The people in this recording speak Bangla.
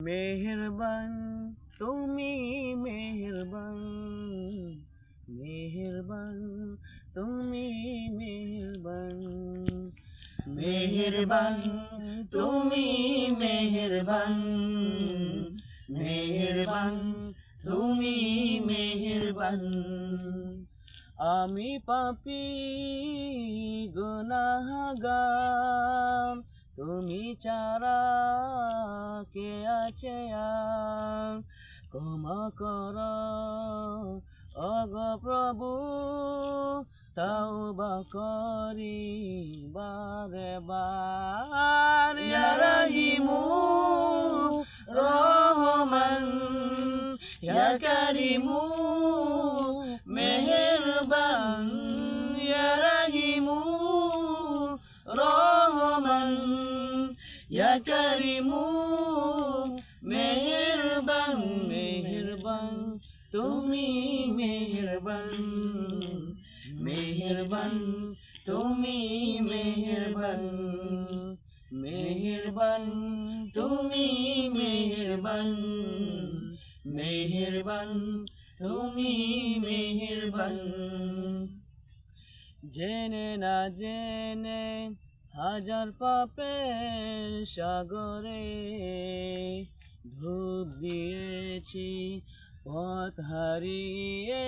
মেহেরবান তুমি মেহেরবান, মেহেরবান তুমি মেহেরবান, মেহেরবান তুমি মেহেরবান, মেহেরবান তুমি মেহেরবান। আমি পাপী গুনাহগার, তুমি ছাড়া কে আছে আর? ক্ষমা কর ওগো প্রভু, তাওবা করি বারে বার। ইয়া রাহিমু রহমান, ইয়া কারিমু মেহেরবান, ইয়া রাহিমু রহমান, ইয়া কারিমু মেহেরবান, মেহেরবান তুমি মেহেরবান, মেহেরবান তুমি মেহেরবান, মেহেরবান তুমি মেহেরবান, মেহেরবান তুমি মেহেরবান। জেনে না জেনে হাজার পাপের সাগরে ডুব দিয়েছি পথ হারিয়ে।